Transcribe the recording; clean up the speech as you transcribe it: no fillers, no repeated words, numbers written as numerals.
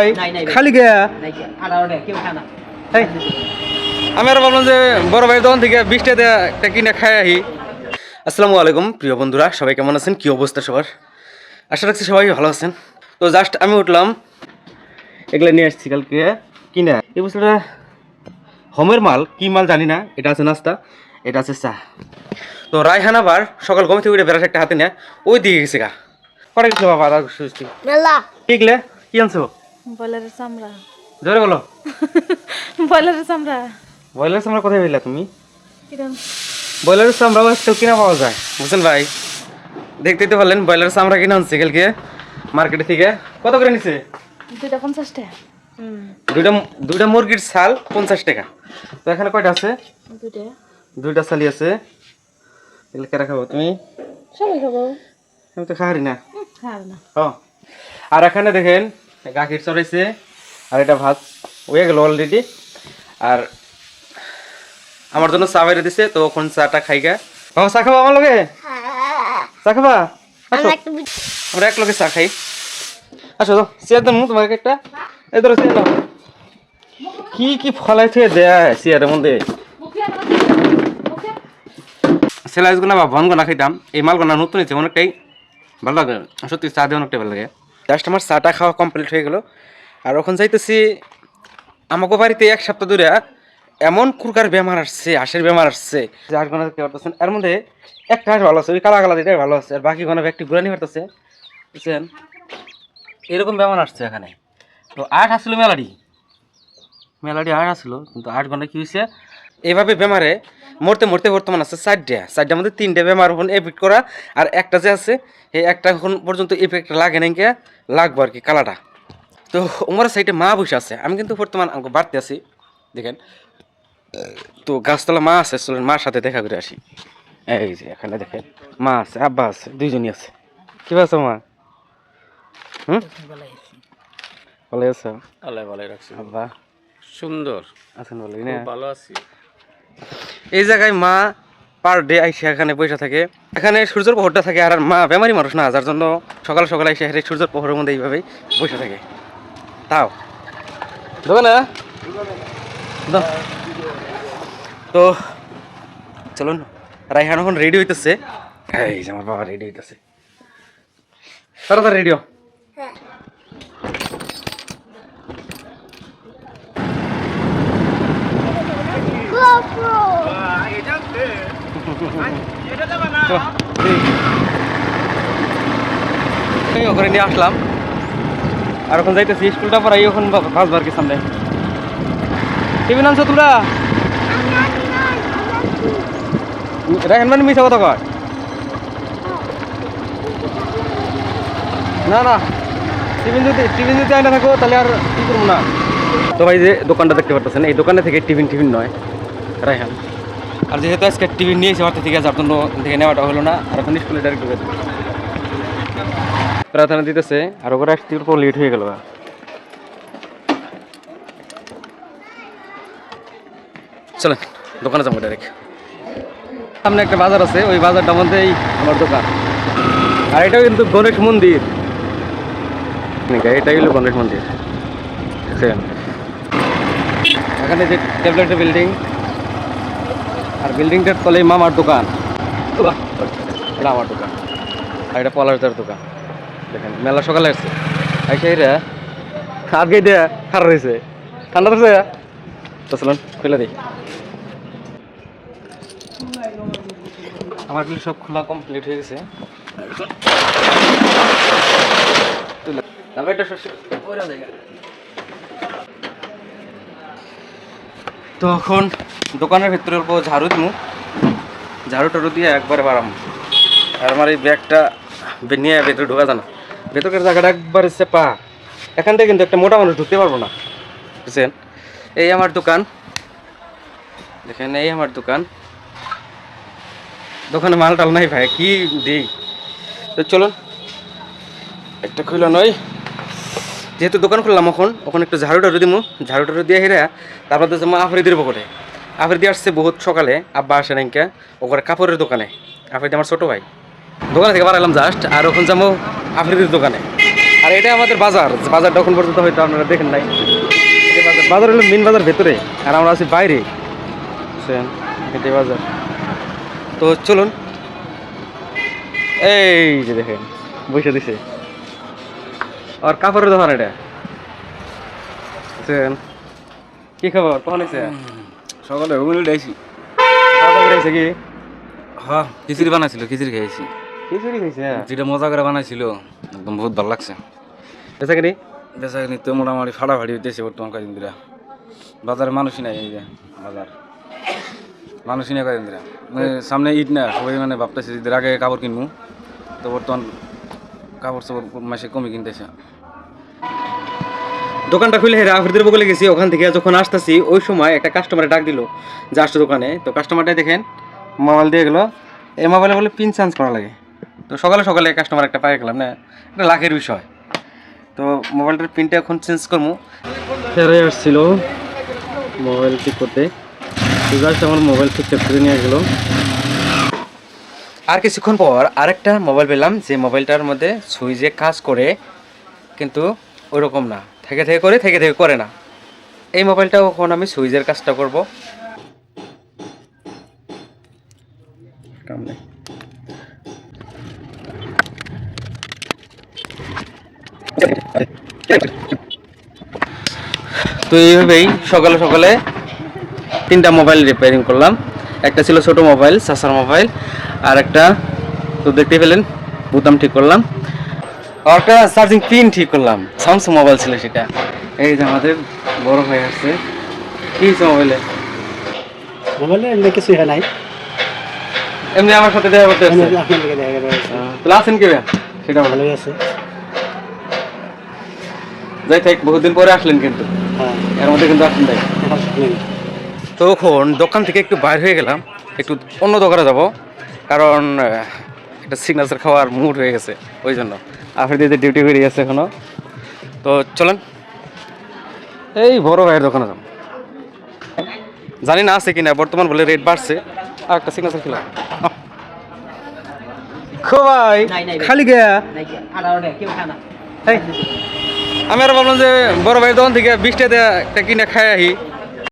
ভাই খালি গিয়া আমি আর ভাবলাম যে বড় ভাইয়ের দোকান থেকে 20 টাকা একটা কিনে খাই আহি। আসসালামু আলাইকুম প্রিয় বন্ধুরা, সবাই কেমন আছেন? কি অবস্থা সবার? আশা রাখছি সবাই ভালো আছেন। তো জাস্ট আমি উঠলাম, এগুলো নিয়ে আসছি কালকে কিনে। এই বছরটা হোমের মাল, কি মাল জানি না। এটা আছে নাস্তা, এটা আছে চা। তো রায়হান আবার সকাল ঘুম থেকে উঠে বেড়াস একটা হাতে নিয়ে ওই দিকে গেছে গা। পরে গেছিল বাবা আর সুস্থি ঠিকলে কি আনছো? ব্রয়লারের চামড়া। জোরে বলো। ব্রয়লারের চামড়া। ব্রয়লার চামড়া কোথায় পেলা তুমি? কিরম? ব্রয়লারের চামড়া আজকাল কিনা পাওয়া যায়, বুঝছেন ভাই? দেখতেই তো পারলেন ব্রয়লারের চামড়া কিনে আনছে কালকে মার্কেটে থেকে। কত করে নিছে? 250 টাকা। দুইটা মুরগির ছাল 50 টাকা। তো এখানে কয়টা আছে? দুইটা ছালি আছে। এগুলো কেরা খাবো? তুমি? সবাই খাবো। আমি তো খাহারি না। খাবে না। ও, আর এখানে দেখেন গাখির চড়াইছে, আর এটা ভাত হয়ে গেল অলরেডি। আর আমার জন্য চা বাইরে দিছে, তো ওখানে চাটা খাই গা। বাবা চা খাবো আমার লগে? চা খাবা? আসো, আমরা এক লগে চা খাই। আসো তো চেয়ার দেবো তোমাকে একটা। এই ধরো চেয়ার দাও। কি কি ফলাই থুয়ে দেয় চেয়ারের মধ্যে। সেলাইসগুলো বা ভনগুনা খাইতাম, এই মালগুনা নতুন হয়েছে, অনেকটাই ভালো লাগে। সত্যি চা দিয়ে অনেকটাই ভালো লাগে। জাস্ট আমার চাটা খাওয়া কমপ্লিট হয়ে গেল। আর ওখানে যাইতেছি আমাকে বাড়িতে এক সপ্তাহ ধরে এমন কুরকার বেমার আসছে, হাঁসের বেমার আসছে যে আট ঘন্টা দেখতে পারতেছেন। এর মধ্যে একটা হাঁস ভালো আছে, ওই কালা কালা এটাই ভালো আছে, আর বাকি ঘন্টা একটি ঘুরানি পারতেছে, বুঝছেন? এরকম বেমার আসছে এখানে। তো আট আসলো মেলাডি আট আসলো, কিন্তু 8 ঘন্টা কি হয়েছে এইভাবে বেমারে মরতে মরতে বর্তমান আছে 4টার মধ্যে 3টে বেমার এখন এফেক্ট করা, আর একটা যে আছে এই একটা এখন পর্যন্ত এফেক্ট লাগে নাই, কে লাগবো আর কি কালাটা। তো ওমরা সাইডে মা বসে আছে, আমি কিন্তু বর্তমান আমাকে বাড়তে আছি দেখেন। তো গাছতলা মা আছে, চলেন মার সাথে দেখা করে আসি। এই যে এখানে দেখেন মা আছে, আব্বা আছে, দুইজনই আছে। কি আছে মা? ভালো আছো? আল্লাহ ভালো রাখছে। আব্বা সুন্দর আছেন ভালো না? ভালো আছি। এই জায়গায় মা পার ডে আইসে এখানে বসে থাকে, এখানে সূর্যের প্রহরটা থাকে। আর মা বেমারি মানুষ না, যার জন্য সকাল সকাল আইসে সূর্যের প্রহরের মধ্যে এইভাবেই বসে থাকে। তাও দোকানে তো চলুন, রাইহান এখন রেডি হইতেছে। এই যে আমার বাবা রেডি হইতেছে, তাড়াতাড়ি রেডিও। ওখানে নিয়ে আসলাম, আর এখন যাইতেছি স্কুলটা পড়াই, এখন বাসবার কি সামনে। টিফিন আনছো তোমরা? রাখেন মানে মিশা কথা কয় না না, টিফিন যদি আইনা থাকো তাহলে আর কি করবো না। তো ভাই যে দোকানটা দেখতে পারতেছেন, এই দোকানে থেকে টিফিন নয় রাইহান। আর যেহেতু আজকে টিফিন নিয়েছে বাড়তে থেকে, যার জন্য থেকে নেওয়াটা হলো না। আর এখন স্কুলে ডাইরেক্ট ঢুকে দেবে প্রার্থনা দিতেছে, আর ওপরে আসতে পুরো লেট হয়ে গেল। চলেন দোকানে যাবো ডাইরেক্ট। সামনে একটা বাজার আছে, ওই বাজারটার মধ্যেই আমার দোকান। আর এটাও কিন্তু গণেশ মন্দির, এটাই হলো গণেশ মন্দির। এখানে যে ট্যাবলেটের বিল্ডিং, আর বিল্ডিংটার তলে মামার দোকান। এটা আমার দোকান, আর এটা পলাশদার দোকান। দেখেন মেলা সকালে আসছে, আইসা এরা আজকে দেয়া খারাপ হয়েছে, ঠান্ডা ধরছে। তো চলুন খুলে দিই। আমার বিল সব খোলা কমপ্লিট হয়ে গেছে। তখন দোকানের ভিতরে অল্প ঝাড়ু দিব, ঝাড়ু টাড়ু দিয়ে একবারে বাড়াম। আর আমার এই ব্যাগটা নিয়ে ভেতরে ঢোকা যায় না, ভেতরের জায়গাটা একবারে চেপা। এখান থেকে কিন্তু একটা মোটা মানুষ ঢুকতে পারবো না, বুঝছেন? এই আমার দোকান দেখেন, এই আমার দোকানে মাল টাল নাই ভাই, কি দিই। তো চলুন একটা খুলে নয়, যেহেতু দোকান খুললাম ওখানে একটু ঝাড়ু টাড়ু দিমু, ঝাড়ু টাড়ু দিয়ে হেরা তারপর তো মা আফরিদির পকেটে। আফরিদি আসছে বহুত সকালে, আব্বা আসে নাকি ওখানে কাপড়ের দোকানে। আফরিদি আমার ছোটো ভাই, দোকানে থেকে বাড়ালাম জাস্ট। আর ওখানে যাবো আফরিদির দোকানে। আর এটা আমাদের বাজার, বাজারটা এখন পর্যন্ত হয়তো আপনারা দেখেন নাই। এই বাজার, বাজার হলো মেন বাজার ভেতরে, আর আমরা আছি বাইরে। বুঝছেন, এটাই বাজার। তো চলুন, এই যে দেখেন বসে দিছে, আর কাপড়ের দোকান এটা। বুঝছেন, কি খবর, কখন হয়েছে? সকালে ওগুলো উঠেছি। খাওয়া দাওয়া হয়েছে কি? হ্যাঁ, খিচুড়ি বানাইছিল, খিচুড়ি খেয়েছি। খিচুড়ি খাইছে? যেটা মজা করে বানাইছিল, একদম বহুত ভালো লাগছে। বেচা কিনি? বেচা কিনি তো মোটামুটি ফাটাফাটি হইতেছে বর্তমান কয়েকদিন ধরে। বাজারে মানুষই নাই, এই যে বাজার মানুষই নেই কয়েকদিন ধরে। মানে সামনে ঈদ না, সবাই মানে ভাবতেছে ঈদের আগে কাপড় কিনবো, তো বর্তমান কাপড় চাপড় মাসে কমই কিনতেছে। দোকানটা খুলে হেরে আফ্রিদের বগলে গেছি, ওখান থেকে যখন আসতেছি ওই সময় একটা কাস্টমারে ডাক দিল যে আসতো দোকানে। তো কাস্টমারটাই দেখেন মোবাইল দিয়ে গেলো, এই মোবাইলে বলে পিন চেঞ্জ করা লাগে। তো সকালে সকালে কাস্টমার একটা পাই গেলাম না, এটা লাখের বিষয়। তো মোবাইলটার পিনটা এখন চেঞ্জ করবো। ফেরে আসছিল মোবাইল ঠিক করতে, জাস্ট আমার মোবাইল ঠিকঠাক করে নিয়ে গেলো। আর কিছুক্ষণ পর আরেকটা মোবাইল পেলাম, যে মোবাইলটার মধ্যে সুইচে কাজ করে, কিন্তু ওইরকম না, থেকে থেকে করে, থেকে থেকে করে না। এই মোবাইলটাও এখন আমি সুইচের কাজটা করব। তো এইভাবেই সকালে সকালে 3টা মোবাইল রিপেয়ারিং করলাম। একটা ছিল ছোট মোবাইল, চাচার মোবাইল, আর একটা তো দেখতে পেলেন বোতাম ঠিক করলাম, আর একটা চার্জিং পিন ঠিক করলাম। স্যামসাং মোবাইল ছিল সেটা। এই যে আমাদের বড় ভাই আসছে। কি হয়েছে মোবাইলে? মোবাইলে এমনি কিছু হয় নাই, এমনি আমার সাথে দেখা করতে আসছে। আপনাদেরকে দেখা গেল তাহলে আছেন কে? সেটা ভালো। ভালোই আছে। যাই থাক, বহুদিন পরে আসলেন কিন্তু, হ্যাঁ, এর মধ্যে কিন্তু আসলেন তাই। নেই। তো এখন দোকান থেকে একটু বাইর হয়ে গেলাম, একটু অন্য দোকানে যাব, কারণ একটা সিগনেচার খাওয়ার মুড হয়ে গেছে, ওই জন্য। আপনি দিদি ডিউটি করে গেছে এখনো। তো চলেন এই বড় ভাইয়ের দোকানে যাব। জানি না আছে কিনা, বর্তমান বলে রেট বাড়ছে। আর একটা সিগনেচার খেলাম ভাই, খালি গেয়া। আমি আরো ভাবলাম যে বড় ভাইয়ের দোকান থেকে 20 টাকা একটা কিনে খাই আহি।